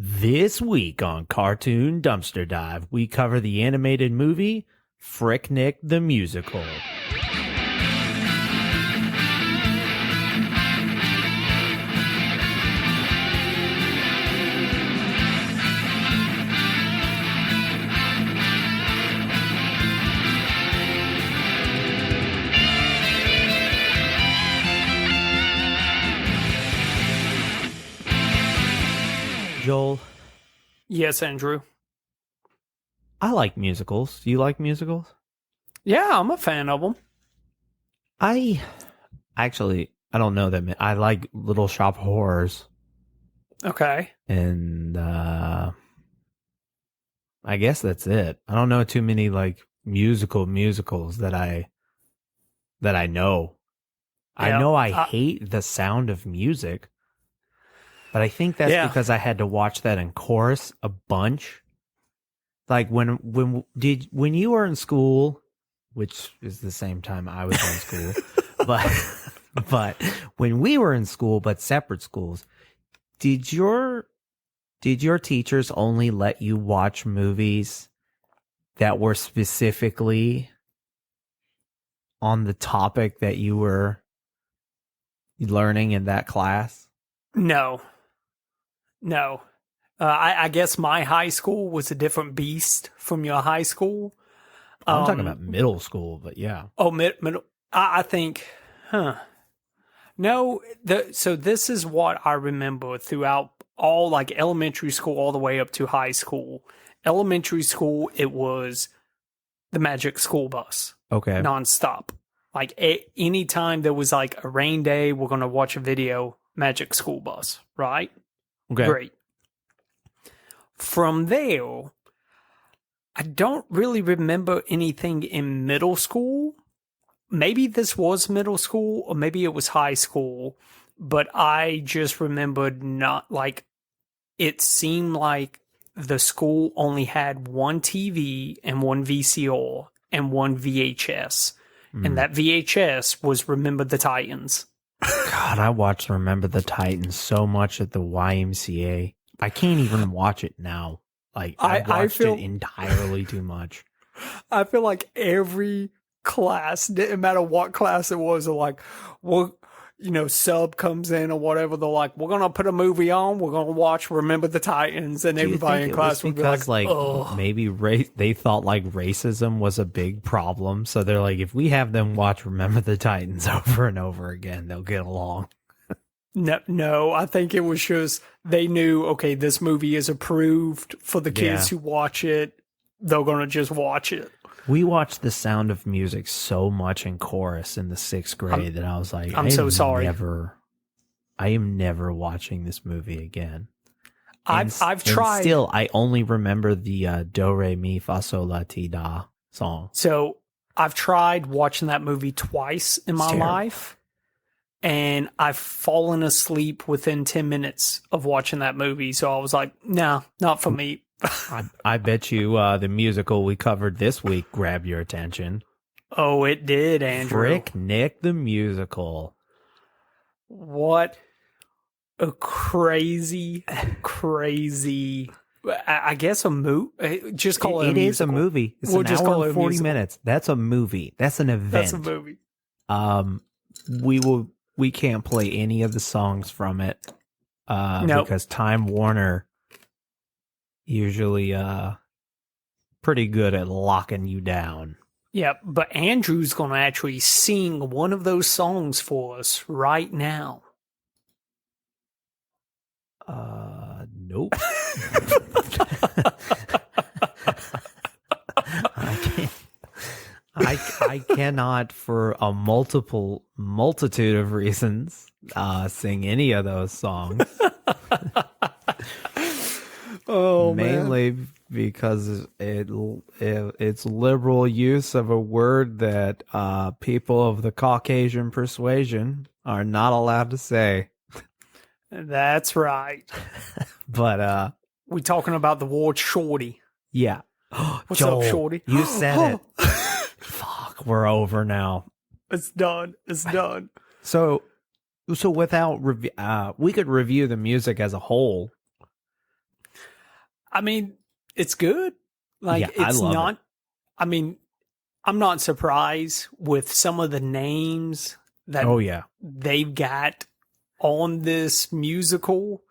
This week on Cartoon Dumpster Dive, we cover the animated movie Freaknik the Musical. Joel, Yes, Andrew. I like musicals. Do you like musicals? Yeah, I'm a fan of them. I don't know that I like Little Shop of Horrors, Okay. and I guess that's it. I don't know too many like musicals that I know. I Yeah, know I hate the sound of music, but I think that's because I had to watch that in chorus a bunch. Like when you were in school, which is the same time I was in school, but when we were in school, but separate schools, did your teachers only let you watch movies that were specifically on the topic that you were learning in that class? No. I guess my high school was a different beast from your high school. I'm talking about middle school, but yeah. Oh, middle. I think, No, so this is what I remember throughout all like elementary school all the way up to high school. Elementary school, it was the Magic School Bus. Okay. Nonstop. Like anytime there was like a rain day, we're going to watch a video, Magic School Bus, right? Okay. Great. From there, I don't really remember anything in middle school. Maybe this was middle school or maybe it was high school, but I just remembered not like it seemed like the school only had one TV and one VCR and one VHS. And that VHS was Remember the Titans. God, I watched Remember the Titans so much at the YMCA. I can't even watch it now. Like, I watched it entirely too much. I feel like every class, didn't matter what class it was, they're like, well, sub comes in or whatever, they're like, we're going to put a movie on, we're going to watch Remember the Titans, and everybody in class would be like, oh. Maybe they thought like racism was a big problem, so they're like, if we have them watch Remember the Titans over and over again, they'll get along. No, I think it was just they knew, okay, this movie is approved for the kids who watch it, they're going to just watch it. We watched The Sound of Music so much in chorus in the 6th grade that I was like, I'm so sorry. I am never watching this movie again. I've tried. Still, I only remember the Do Re Mi Fa Sol La Ti Da song. So I've tried watching that movie twice in my life, and I've fallen asleep within 10 minutes of watching that movie. So I was like, no, not for me. I bet you the musical we covered this week grabbed your attention. Oh, it did, Andrew. Freaknik the Musical. What a crazy, I guess a movie. Just call it a musical. It is a movie. It's an hour and 40 minutes. That's a movie. That's an event. That's a movie. We can't play any of the songs from it because Time Warner usually pretty good at locking you down. Yeah, but Andrew's going to actually sing one of those songs for us right now. Nope. I cannot, for a multitude of reasons, sing any of those songs. Oh, mainly man. Because it's liberal use of a word that people of the Caucasian persuasion are not allowed to say. That's right. But we talking about the word shorty. Yeah. What's Joel, up, shorty? You said it. Fuck, we're over now. It's done. So without we could review the music as a whole. I mean, it's good. Like, Yeah, I it's love not, it. I mean, I'm not surprised with some of the names that Oh yeah. they've got on this musical.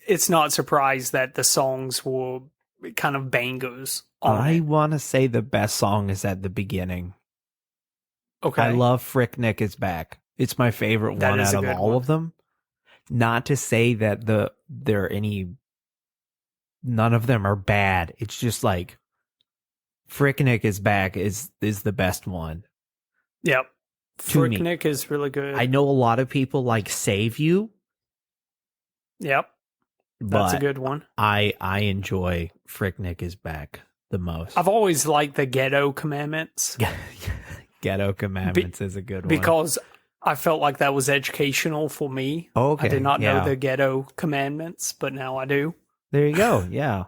It's not surprised that the songs were kind of bangers on I it. want to say the best song is at the beginning. Okay. I love Freaknik is Back. It's my favorite That one is out a of good all one. of them. Not to say that none of them are bad. It's just like Freaknik is Back is the best one Yep. to me. Freaknik is really good. I know a lot of people like Save You, Yep. That's a but good one. I enjoy Freaknik is Back the most. I've always liked the Ghetto Commandments Ghetto Commandments is a good one. because I felt like that was educational for me. Okay, I did not know yeah. the Ghetto Commandments, but now I do. There you go. Yeah.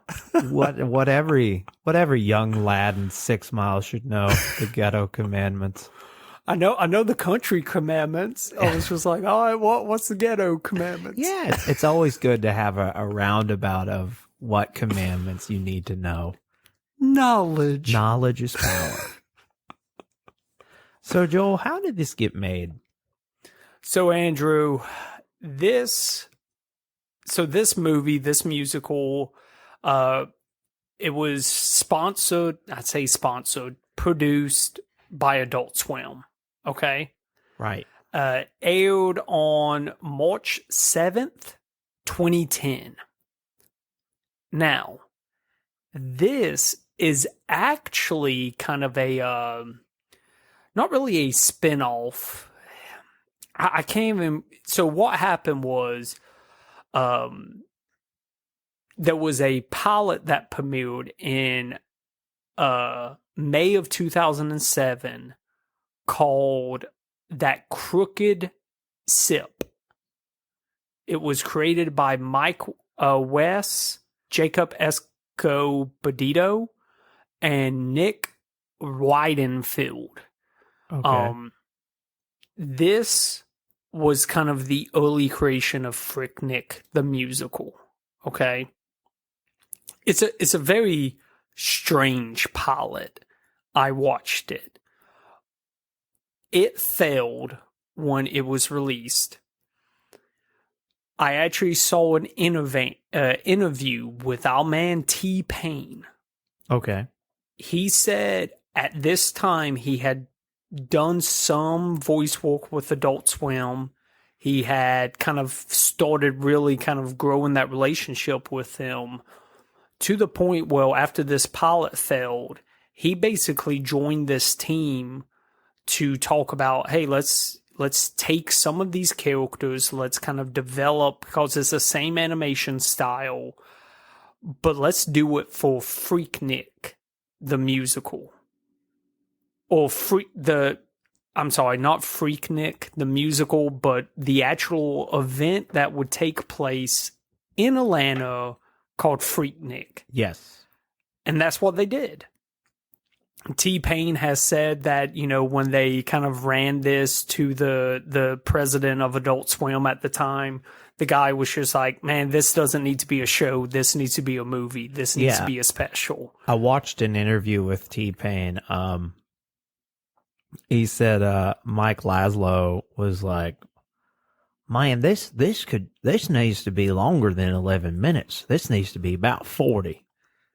what every young lad in 6 Miles should know, the Ghetto Commandments. I know the country commandments. I was just like, all right, what's the Ghetto Commandments? Yeah, it's always good to have a roundabout of what commandments you need to know. Knowledge. Knowledge is power. So, Joel, how did this get made? So, Andrew, this movie, this musical, it was sponsored, produced by Adult Swim. Okay. Right. Aired on March 7th, 2010. Now, this is actually kind of a, not really a spin-off. I can't even, so what happened was, there was a pilot that premiered in, May of 2007 called That Crooked Sip. It was created by Mike West, Jacob Escobedo, and Nick Weidenfeld. Okay. This was kind of the early creation of Freaknik, the musical. Okay. It's a very strange pilot. I watched it. It failed when it was released. I actually saw an interview with our man T-Pain. Okay. He said at this time he had done some voice work with Adult Swim. He had kind of started really kind of growing that relationship with them to the point where after this pilot failed, he basically joined this team to talk about, hey, let's take some of these characters, let's kind of develop, because it's the same animation style, but let's do it for Freaknik, the musical. Or not Freaknik, the musical, but the actual event that would take place in Atlanta called Freaknik. Yes. And that's what they did. T-Pain has said that, when they kind of ran this to the president of Adult Swim at the time, the guy was just like, man, this doesn't need to be a show. This needs to be a movie. This needs to be a special. I watched an interview with T-Pain. He said Mike Laszlo was like, man, this needs to be longer than 11 minutes. This needs to be about 40.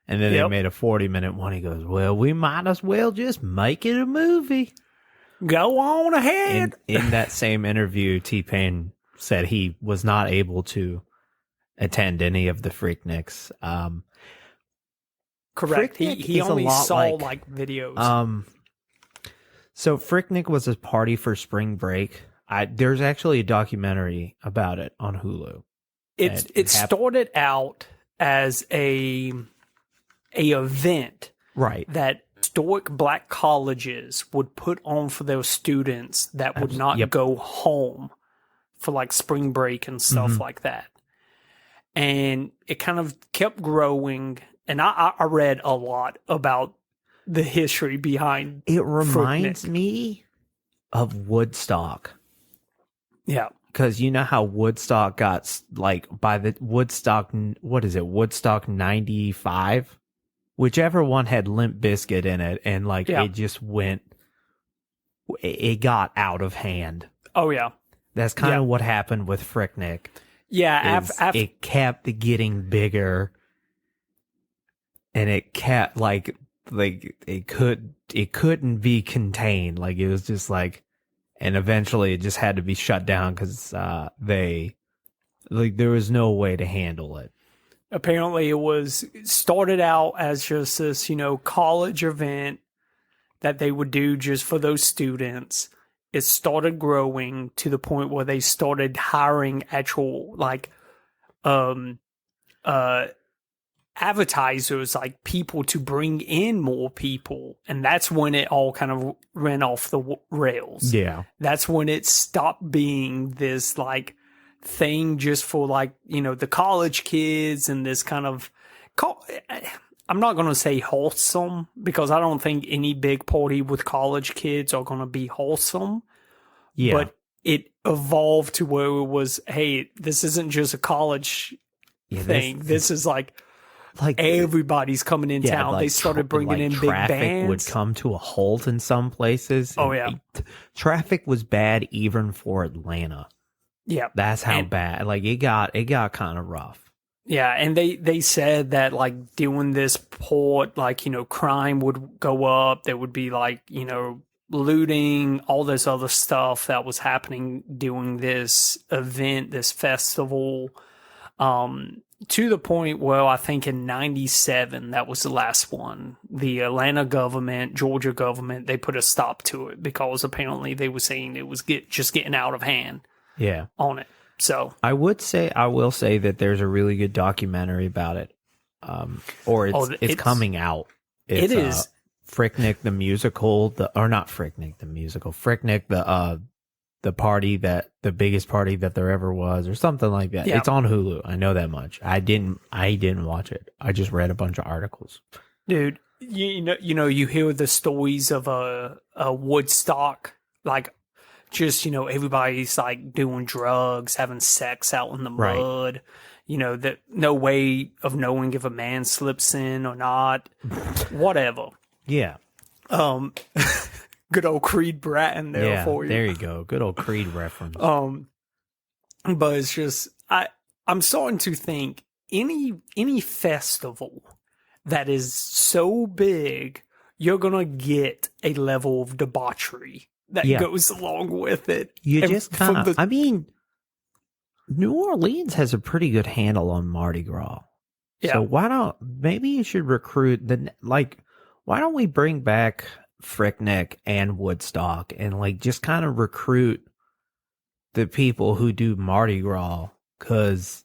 And then they made a 40-minute one. He goes, well, we might as well just make it a movie. Go on ahead. In that same interview, T-Pain said he was not able to attend any of the Freakniks. Correct. He only saw like videos. So Freaknik was a party for spring break. There's actually a documentary about it on Hulu. It started out as a event, right, that historic black colleges would put on for their students that would not go home for like spring break and stuff like that. And it kind of kept growing. And I read a lot about the history behind it. Reminds Freaknik. me of Woodstock. Yeah. because you know how Woodstock got like by the Woodstock, what is it, Woodstock 95, whichever one had Limp Bizkit in it, and like it just went, it got out of hand. Oh yeah, that's kind of what happened with Freaknik. Yeah, it kept getting bigger, and it kept like it couldn't be contained. Like it was just like. And eventually it just had to be shut down because there was no way to handle it. Apparently it started out as just this, college event that they would do just for those students. It started growing to the point where they started hiring actual advertisers, like people to bring in more people, and that's when it all kind of ran off the rails. Yeah, that's when it stopped being this like thing just for like the college kids and this kind of I'm not going to say wholesome, because I don't think any big party with college kids are going to be wholesome. Yeah, but it evolved to where it was, hey, this isn't just a college thing. This is like everybody's coming in town. They started bringing in big bands. Traffic would come to a halt in some places. Oh yeah, traffic was bad even for Atlanta. Yeah, that's how bad. Like it got kind of rough. Yeah, and they said that like doing this port, like crime would go up. There would be like looting, all this other stuff that was happening during this event, this festival. To the point where I think in 97, that was the last one, the Atlanta government, Georgia government, they put a stop to it because apparently they were saying it was just getting out of hand. Yeah. On it. So I will say that there's a really good documentary about it. It's coming out. It is Freaknik the musical, not Freaknik the musical, Freaknik the party, that the biggest party that there ever was, or something like that. Yeah. It's on Hulu. I know that much. I didn't watch it. I just read a bunch of articles. Dude, you hear the stories of a Woodstock, like just everybody's like doing drugs, having sex out in the mud. Right. That no way of knowing if a man slips in or not. Whatever. Yeah. Good old Creed Bratton there for you. There you go. Good old Creed reference. But it's just I'm starting to think any festival that is so big, you're gonna get a level of debauchery that goes along with it. You just kind of. I mean, New Orleans has a pretty good handle on Mardi Gras. Yeah. So maybe you should recruit why don't we bring back Freaknik and Woodstock and like just kind of recruit the people who do Mardi Gras, because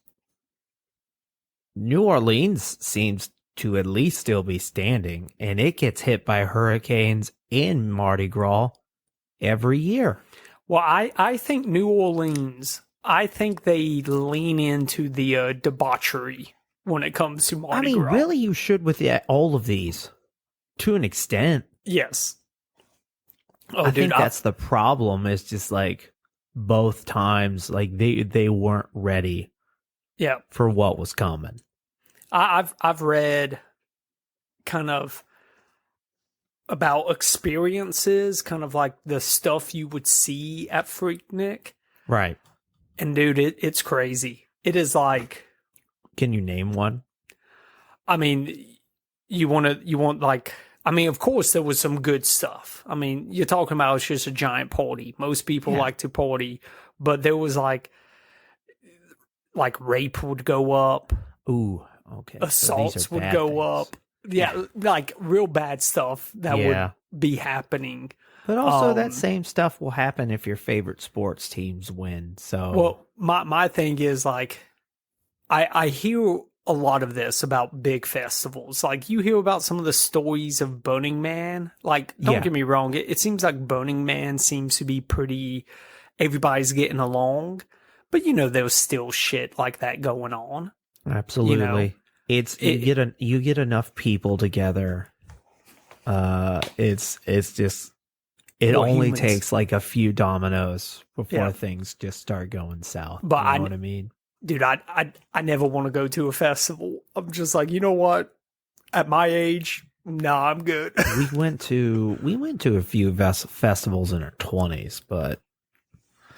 New Orleans seems to at least still be standing, and it gets hit by hurricanes in Mardi Gras every year. Well, I think New Orleans, I think they lean into the debauchery when it comes to Mardi Gras. Really, you should with all of these to an extent. Yes. I think that's the problem, is just like both times, like they weren't ready for what was coming. I've read kind of about experiences, kind of like the stuff you would see at Freaknik. Right. And dude, it's crazy. It is like, can you name one? I mean, you want like, I mean, of course there was some good stuff. I mean, you're talking about it's just a giant party. Most people like to party, but there was like rape would go up. Ooh, okay. Assaults would go up. Yeah, like real bad stuff that would be happening. But also that same stuff will happen if your favorite sports teams win. So, well, my thing is like, I hear a lot of this about big festivals. Like you hear about some of the stories of Burning Man. Like, don't get me wrong. It seems like Burning Man seems to be pretty, everybody's getting along, but there's still shit like that going on. Absolutely. You get enough people together. It's just It only takes like a few dominoes before things just start going south. But you know what I mean? Dude, I never want to go to a festival. I'm just like, you know what? At my age, nah, I'm good. we went to a few festivals in our 20s, but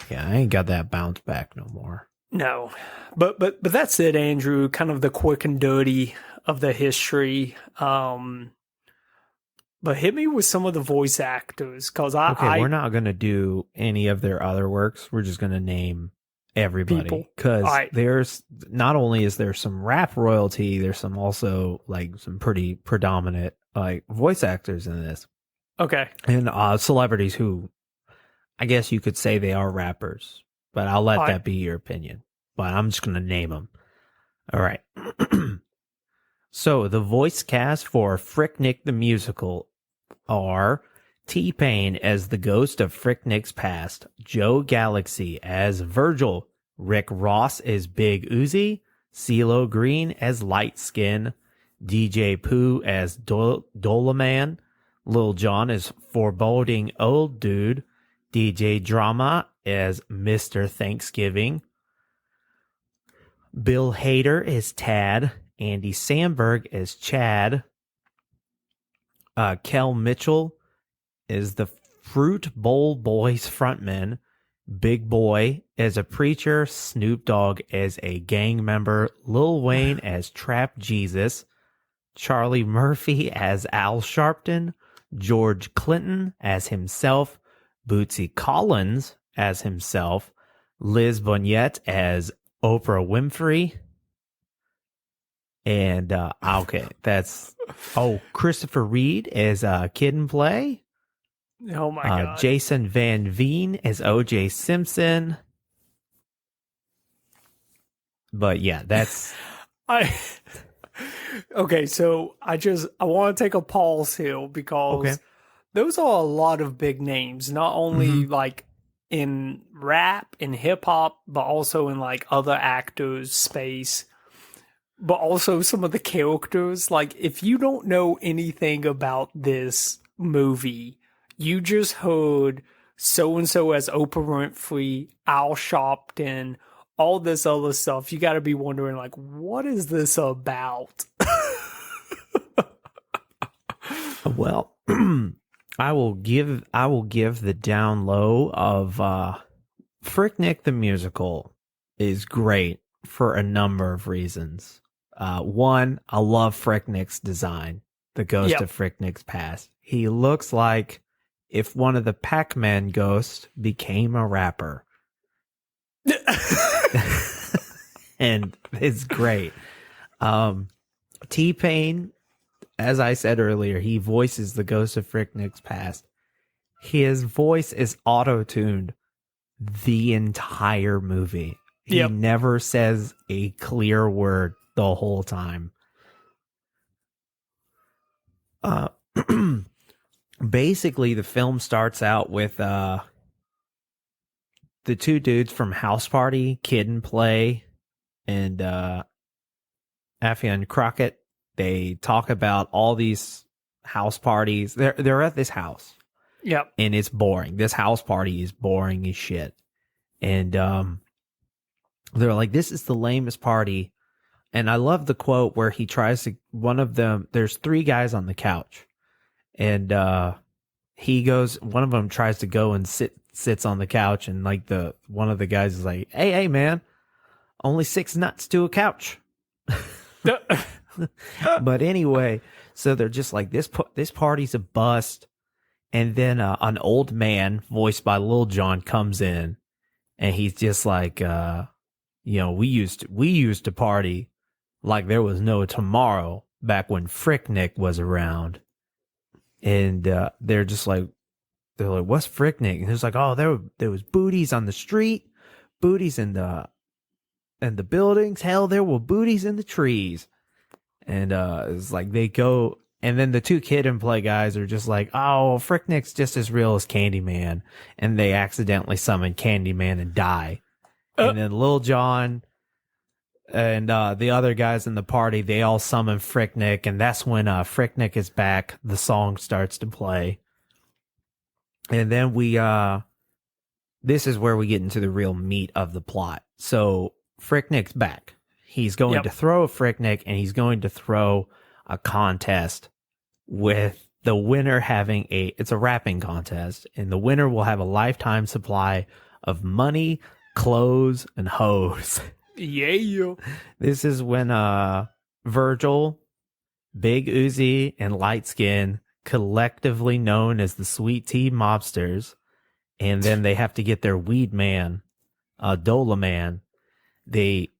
yeah, I ain't got that bounce back no more. No, but that's it, Andrew. Kind of the quick and dirty of the history. But hit me with some of the voice actors, because we're not going to do any of their other works. We're just going to name everybody, because there's not only is there some rap royalty, there's some also like some pretty predominant like voice actors in this. Okay. And celebrities who I guess you could say they are rappers, but I'll let that be your opinion. But I'm just going to name them. All right. So the voice cast for Freaknik the Musical are T-Pain as the ghost of Freaknik's past, Joe Galaxy as Virgil, Rick Ross as Big Uzi, CeeLo Green as Light Skin, DJ Pooh as Dolaman, Lil Jon as Foreboding Old Dude, DJ Drama as Mr. Thanksgiving, Bill Hader as Tad, Andy Samberg as Chad, Kel Mitchell is the Fruit Bowl Boys frontman, Big Boy as a preacher, Snoop Dogg as a gang member, Lil Wayne as Trap Jesus, Charlie Murphy as Al Sharpton, George Clinton as himself, Bootsy Collins as himself, Liz Bonet as Oprah Winfrey, and Christopher Reed as Kid and Play. Oh my God. Jason Van Veen as O.J. Simpson. But yeah, that's okay, so I want to take a pause here, because those are a lot of big names, not only like in rap and hip hop, but also in like other actors space, but also some of the characters. Like, if you don't know anything about this movie, you just heard so-and-so as Oprah Winfrey, Al Sharpton, all this other stuff, you got to be wondering, like, what is this about? Well, I will give the down low of Freaknik the Musical is great for a number of reasons. One, I love Freaknik's design, the ghost of Freaknik's past. He looks like if one of the Pac-Man ghosts became a rapper. And it's great. T-Pain, as I said earlier, he voices the ghost of Freaknik's past. His voice is auto-tuned the entire movie. He never says a clear word the whole time. Basically, the film starts out with the two dudes from House Party, Kid and Play, and Affion Crockett. They talk about all these house parties. They're at this house. Yep. And it's boring. This house party is boring as shit. And they're like, this is the lamest party. And I love the quote where he tries to, one of them, there's three guys on the couch. And he goes, one of them tries to go and sits on the couch. And like one of the guys is like, hey, man, only 6 nuts to a couch. But anyway, so they're just like, this party's a bust. And then an old man voiced by Lil Jon comes in, and he's just like, we used to party like there was no tomorrow back when Freaknik was around. And they're like, what's Freaknik? And it's like, oh, there was booties on the street, booties in the buildings. Hell, there were booties in the trees. And it's like they go, and then the two Kid and Play guys are just like, oh, Freaknik's just as real as Candyman. And they accidentally summon Candyman and die. And then Lil Jon and the other guys in the party, they all summon Freaknik. And that's when Freaknik is back. The song starts to play. And then this is where we get into the real meat of the plot. So Freaknik's back. He's going to throw a Freaknik, and he's going to throw a contest with the winner having it's a rapping contest, and the winner will have a lifetime supply of money, clothes, and hoes. Yeah. This is when Virgil, Big Uzi, and Lightskin, collectively known as the Sweet Tea Mobsters, and then they have to get their weed man, Dola Man. They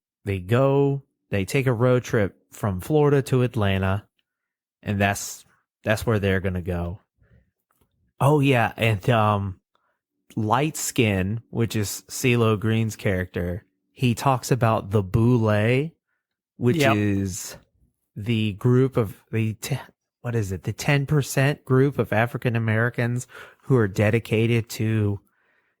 take a road trip from Florida to Atlanta, and that's where they're gonna go. Oh yeah, and Light Skin, which is CeeLo Green's character, he talks about the Boule, which is the group of the 10% group of African Americans who are dedicated to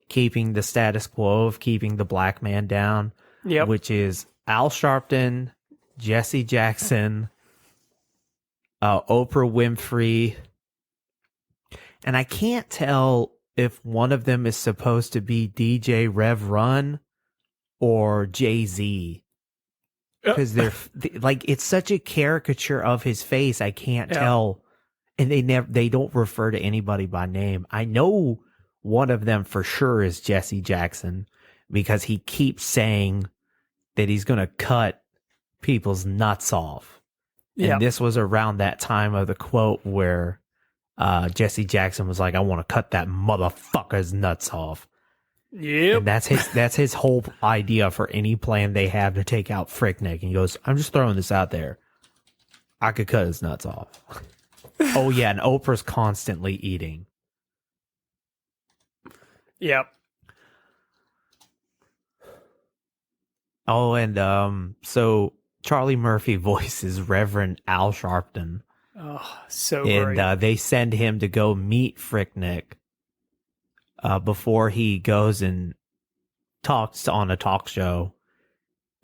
keeping the status quo of keeping the black man down. Yep. Which is Al Sharpton, Jesse Jackson, Oprah Winfrey, and I can't tell if one of them is supposed to be DJ Rev Run or Jay-Z, because they're like, it's such a caricature of his face. I can't tell, and they don't refer to anybody by name. I know one of them for sure is Jesse Jackson, because he keeps saying that he's going to cut people's nuts off. And this was around that time of the quote where Jesse Jackson was like, I want to cut that motherfucker's nuts off. Yep. And that's his whole idea for any plan they have to take out Freaknik. And he goes, I'm just throwing this out there. I could cut his nuts off. Oh yeah, and Oprah's constantly eating. Yep. Oh, and so Charlie Murphy voices Reverend Al Sharpton. Oh, so great. And they send him to go meet Freaknik before he goes and talks on a talk show.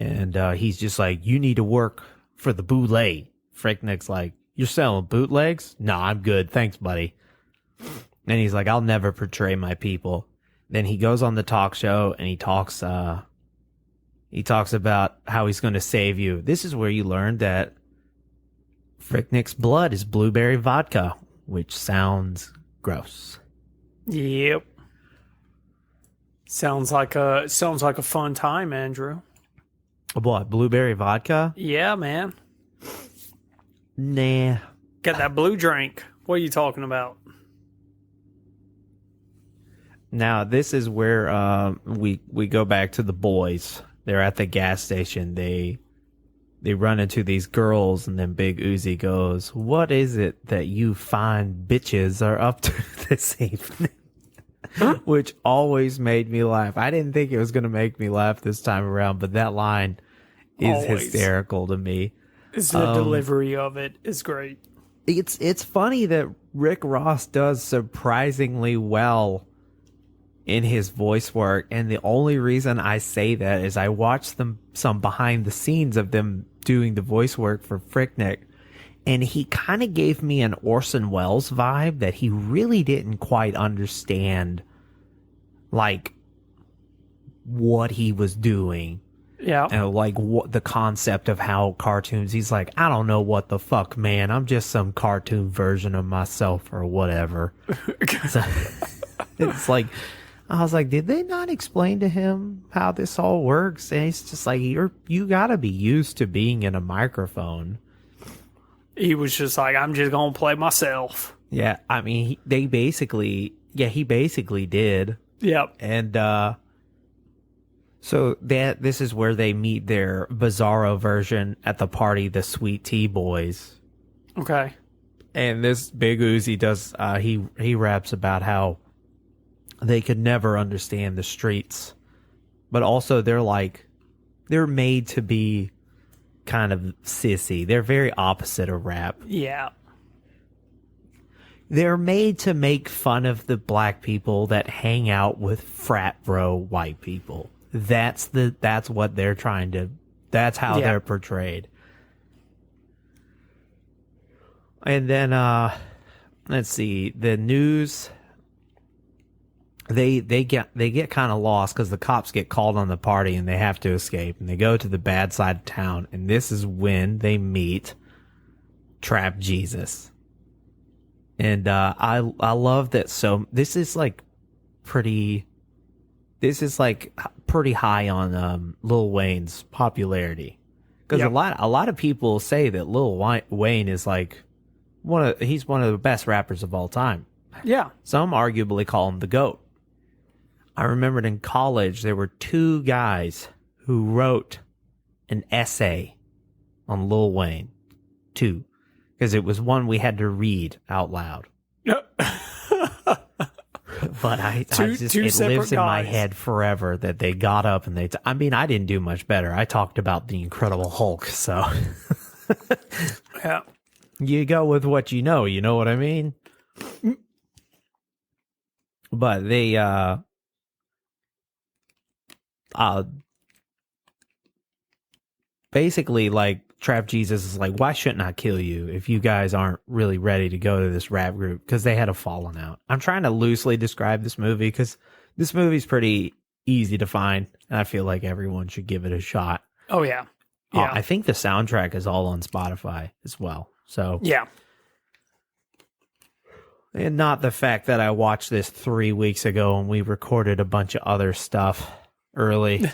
And he's just like, you need to work for the bootleg. Freaknik's like, you're selling bootlegs? No, I'm good. Thanks, buddy. And he's like, I'll never betray my people. Then he goes on the talk show and he talks about how he's going to save you. This is where you learn that Freaknik's blood is blueberry vodka, which sounds gross. Yep. Sounds like a fun time, Andrew. What, blueberry vodka? Yeah, man. Nah. Got that blue drink. What are you talking about? Now, this is where we go back to the boys. They're at the gas station. They run into these girls, and then Big Uzi goes, what is it that you fine bitches are up to this evening? Which always made me laugh. I didn't think it was going to make me laugh this time around, but that line is hysterical to me. The delivery of it is great. It's funny that Rick Ross does surprisingly well in his voice work, and the only reason I say that is I watched some behind the scenes of them doing the voice work for Freaknik, and he kind of gave me an Orson Welles vibe that he really didn't quite understand, like, what he was doing. Yeah. And like what the concept of how cartoons, he's like, I don't know what the fuck, man. I'm just some cartoon version of myself or whatever. So, it's like, I was like, did they not explain to him how this all works? And it's just like, you gotta be used to being in a microphone. He was just like, I'm just gonna play myself. Yeah, I mean, he basically did. Yep. And so this is where they meet their bizarro version at the party, the Sweet Tea Boys. Okay. And this Big Uzi does, he raps about how they could never understand the streets, but also they're made to be kind of sissy. They're very opposite of rap. Yeah. They're made to make fun of the black people that hang out with frat bro white people. That's what they're trying to, that's how they're portrayed. And then, let's see, the news they get kind of lost because the cops get called on the party and they have to escape, and they go to the bad side of town, and this is when they meet Trap Jesus. And I love that. So this is like pretty high on Lil Wayne's popularity, because a lot of people say that Lil Wayne is like he's one of the best rappers of all time. Yeah, some arguably call him the GOAT. I remembered in college there were two guys who wrote an essay on Lil Wayne, because it was one we had to read out loud. But it lives in my head forever that they got up and I didn't do much better. I talked about the Incredible Hulk, so yeah, you go with what you know what I mean? But they basically, like, Trap Jesus is like, why shouldn't I kill you if you guys aren't really ready to go to this rap group? Because they had a falling out. I'm trying to loosely describe this movie because this movie's pretty easy to find, and I feel like everyone should give it a shot. Oh, yeah. Yeah. I think the soundtrack is all on Spotify as well. So yeah. And not the fact that I watched this 3 weeks ago and we recorded a bunch of other stuff early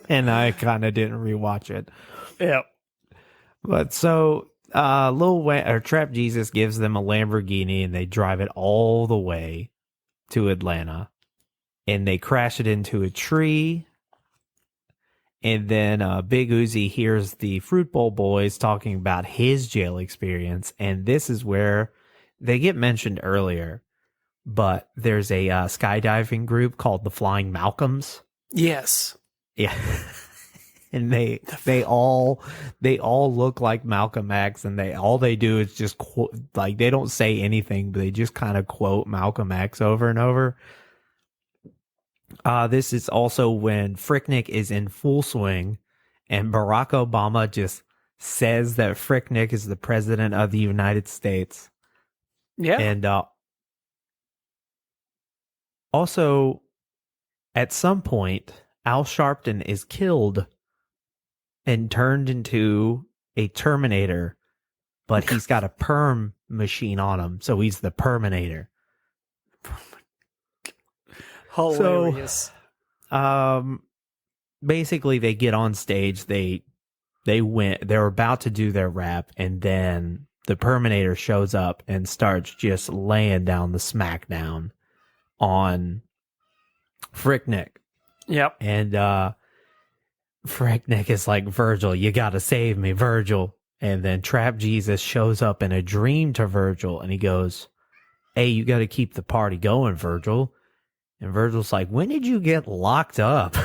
and I kind of didn't rewatch it. Yeah. But so Lil Wayne or Trap Jesus gives them a Lamborghini and they drive it all the way to Atlanta, and they crash it into a tree. And then Big Uzi hears the Fruit Bowl boys talking about his jail experience, and this is where they get mentioned earlier, but there's a skydiving group called the Flying Malcolms. Yes. Yeah. And they all look like Malcolm X, and all they do is just like, they don't say anything, but they just kind of quote Malcolm X over and over. This is also when Freaknik is in full swing, and Barack Obama just says that Freaknik is the president of the United States. Yeah. And also, at some point, Al Sharpton is killed and turned into a Terminator, but he's got a perm machine on him, so he's the Perminator. Hilarious. So, basically, they get on stage. They're about to do their rap, and then the Perminator shows up and starts just laying down the smackdown on Freaknik. Yep. And Freaknik is like, Virgil, you gotta save me, Virgil. And then Trap Jesus shows up in a dream to Virgil, and he goes, hey, you gotta keep the party going, Virgil. And Virgil's like, when did you get locked up?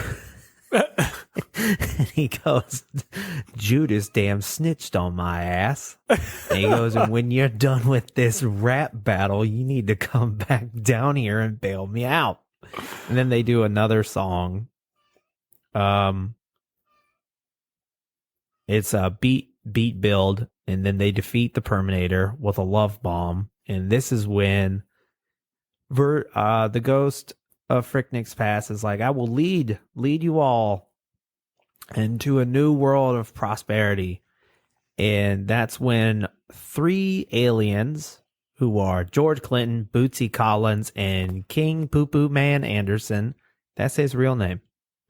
And he goes, Judas damn snitched on my ass. And he goes, and when you're done with this rap battle, you need to come back down here and bail me out. And then they do another song. It's a beat build, and then they defeat the Perminator with a love bomb. And this is when the ghost of Freaknik's past is like, I will lead you all into a new world of prosperity. And that's when 3 aliens, who are George Clinton, Bootsy Collins, and King Poo Poo Man Anderson, that's his real name.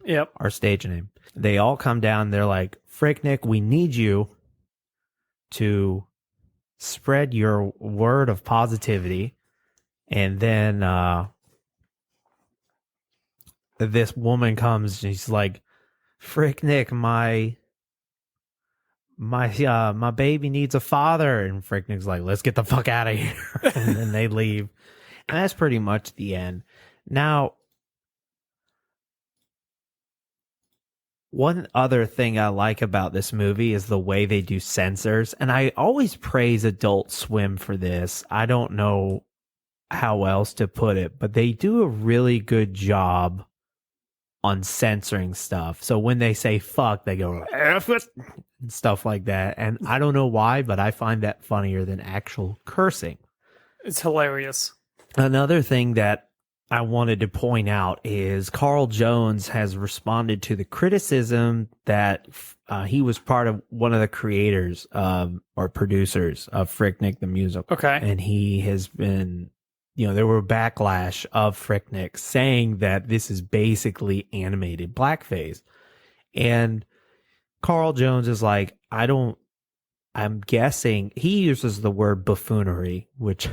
Yep. Our stage name. They all come down. They're like, Freaknik, we need you to spread your word of positivity. And then this woman comes, and she's like, Freaknik, my baby needs a father. And Freaknik's like, let's get the fuck out of here. And then they leave. And that's pretty much the end. Now, one other thing I like about this movie is the way they do censors. And I always praise Adult Swim for this. I don't know how else to put it, but they do a really good job on censoring stuff. So when they say fuck, they go F it and stuff like that. And I don't know why, but I find that funnier than actual cursing. It's hilarious. Another thing that I wanted to point out is Carl Jones has responded to the criticism that he was part of one of the creators or producers of Freaknik the musical. Okay. And he has been, there were backlash of Freaknik saying that this is basically animated blackface. And Carl Jones is like, I'm guessing he uses the word buffoonery, which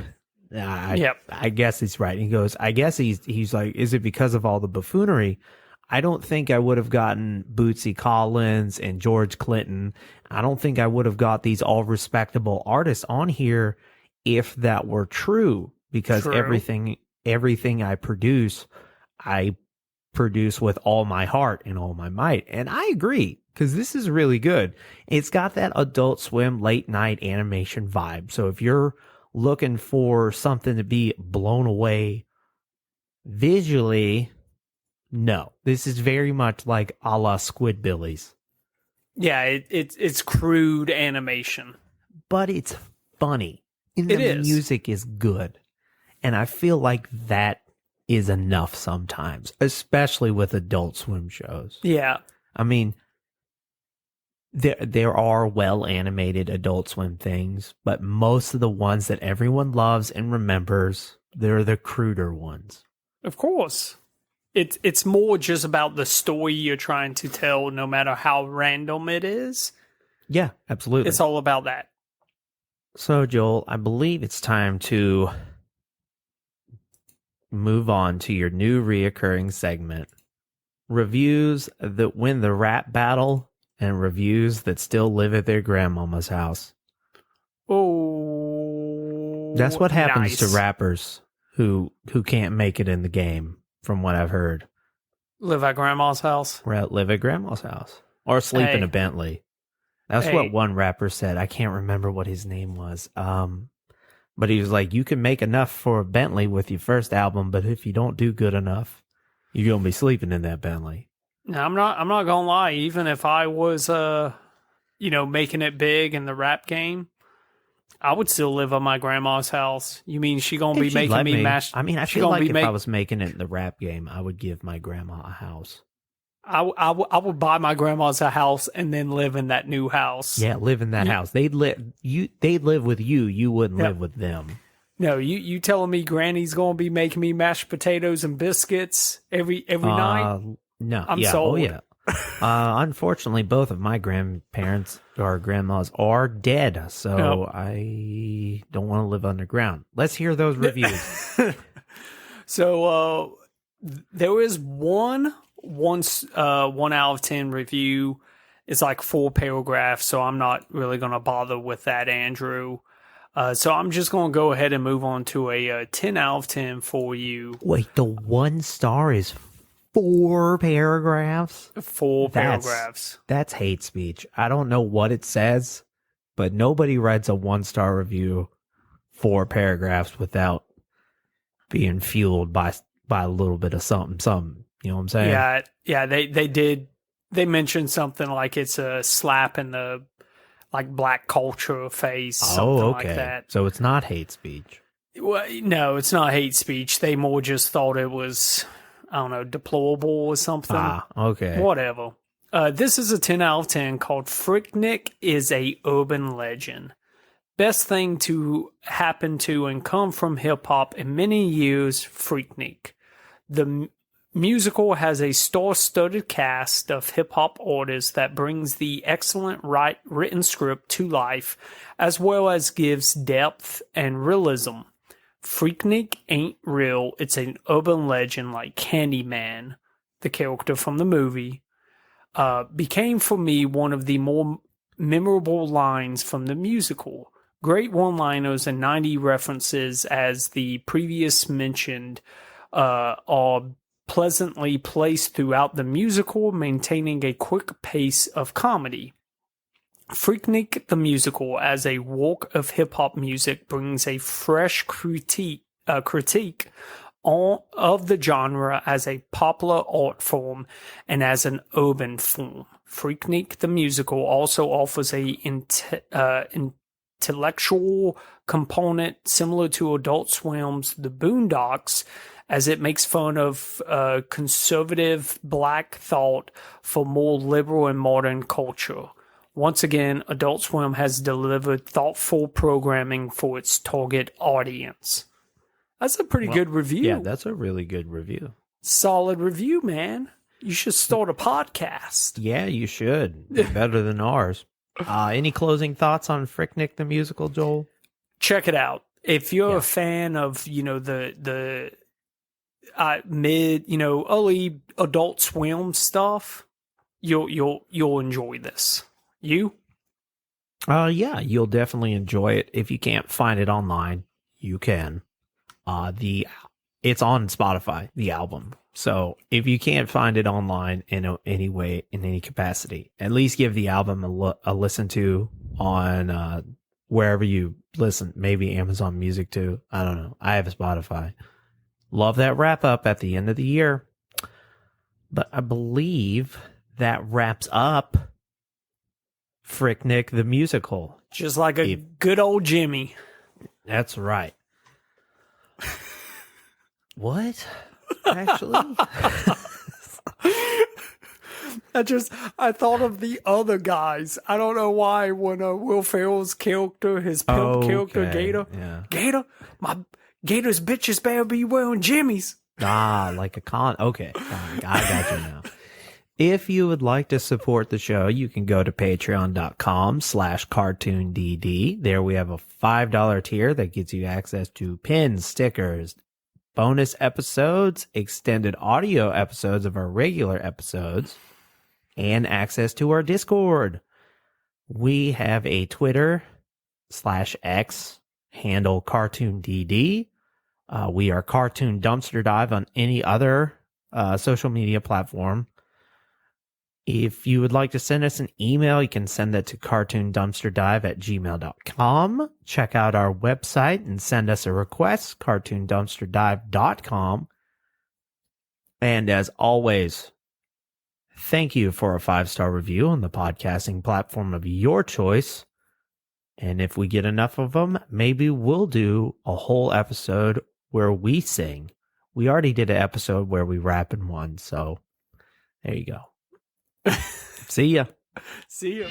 I guess he's right. He goes, I guess he's like, is it because of all the buffoonery? I don't think I would have gotten Bootsy Collins and George Clinton. I don't think I would have got these all respectable artists on here if that were true, because everything I produce with all my heart and all my might. And I agree, because this is really good. It's got that Adult Swim late night animation vibe. So if you're looking for something to be blown away visually, no. This is very much like a la Squidbillies. Yeah, it's crude animation. But it's funny. And the music is good. And I feel like that is enough sometimes, especially with Adult Swim shows. Yeah. I mean, there are well-animated Adult Swim things, but most of the ones that everyone loves and remembers, they're the cruder ones. Of course. It's more just about the story you're trying to tell, no matter how random it is. Yeah, absolutely. It's all about that. So, Joel, I believe it's time to move on to your new reoccurring segment. Reviews that win the rap battle and reviews that still live at their grandmama's house. Oh, that's what happens nice. to rappers who can't make it in the game, from what I've heard. Live at grandma's house? Live at grandma's house. Or sleep in a Bentley. That's what one rapper said. I can't remember what his name was. But he was like, you can make enough for a Bentley with your first album, but if you don't do good enough, you're going to be sleeping in that Bentley. No, I'm not gonna lie. Even if I was, making it big in the rap game, I would still live at my grandma's house. You mean she gonna be making me mashed? I mean, I feel like if I was making it in the rap game, I would give my grandma a house. I would buy my grandma's a house and then live in that new house. Yeah, live in that house. They'd live with you. You wouldn't live with them. No, you telling me Granny's gonna be making me mashed potatoes and biscuits every night? No, I'm sold. Oh yeah. Unfortunately, both of my grandparents or grandmas are dead, so I don't want to live underground. Let's hear those reviews. So there is one out of 10 review. It's like 4 paragraphs, so I'm not really going to bother with that, Andrew. So I'm just going to go ahead and move on to a 10 out of 10 for you. Wait, the 1 star is 4 paragraphs? 4 paragraphs. That's hate speech. I don't know what it says, but nobody writes a 1-star review 4 paragraphs without being fueled by a little bit of something. You know what I'm saying? Yeah. They did. They mentioned something like it's a slap in the black culture face. Something like that. So it's not hate speech. Well, no, it's not hate speech. They more just thought it was, I don't know, deplorable or something. Okay. Whatever. This is a 10 out of 10 called Freaknik is a Urban Legend. Best thing to happen to and come from hip-hop in many years, Freaknik. The musical has a star-studded cast of hip-hop artists that brings the excellent written script to life, as well as gives depth and realism. Freaknik ain't real, it's an urban legend like Candyman, the character from the movie, became for me one of the more memorable lines from the musical. Great one-liners and 90 references, as the previous mentioned, are pleasantly placed throughout the musical, maintaining a quick pace of comedy. Freaknik the musical, as a work of hip-hop music, brings a fresh critique of the genre as a popular art form and as an urban form. Freaknik the musical also offers a intellectual component similar to Adult Swim's The Boondocks, as it makes fun of conservative black thought for more liberal and modern culture. Once again, Adult Swim has delivered thoughtful programming for its target audience. That's a pretty good review. Yeah, that's a really good review. Solid review, man. You should start a podcast. Yeah, you should. Better than ours. Any closing thoughts on Freaknik the musical, Joel? Check it out. If you're a fan of, the early Adult Swim stuff, you'll enjoy this. You? Yeah, you'll definitely enjoy it. If you can't find it online, you can. It's on Spotify, the album. So if you can't find it online in any way, in any capacity, at least give the album a listen to on wherever you listen. Maybe Amazon Music too. I don't know. I have a Spotify. Love that wrap up at the end of the year. But I believe that wraps up Freaknik the musical. Just like a good old Jimmy. That's right. What? Actually? I thought of the other guys. I don't know why when Will Ferrell's character, his pimp character, Gator. Yeah. Gator? My Gator's bitches better be wearing Jimmy's. Like a con. Okay. I got you now. If you would like to support the show, you can go to patreon.com/cartoondd. There we have a $5 tier that gets you access to pins, stickers, bonus episodes, extended audio episodes of our regular episodes, and access to our Discord. We have a Twitter/X handle CartoonDD. We are Cartoon Dumpster Dive on any other social media platform. If you would like to send us an email, you can send that to cartoondumpsterdive@gmail.com. Check out our website and send us a request, cartoondumpsterdive.com. And as always, thank you for a 5-star review on the podcasting platform of your choice. And if we get enough of them, maybe we'll do a whole episode where we sing. We already did an episode where we rap in one, so there you go. See ya. See ya.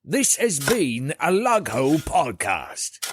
This has been a Lug Hole podcast.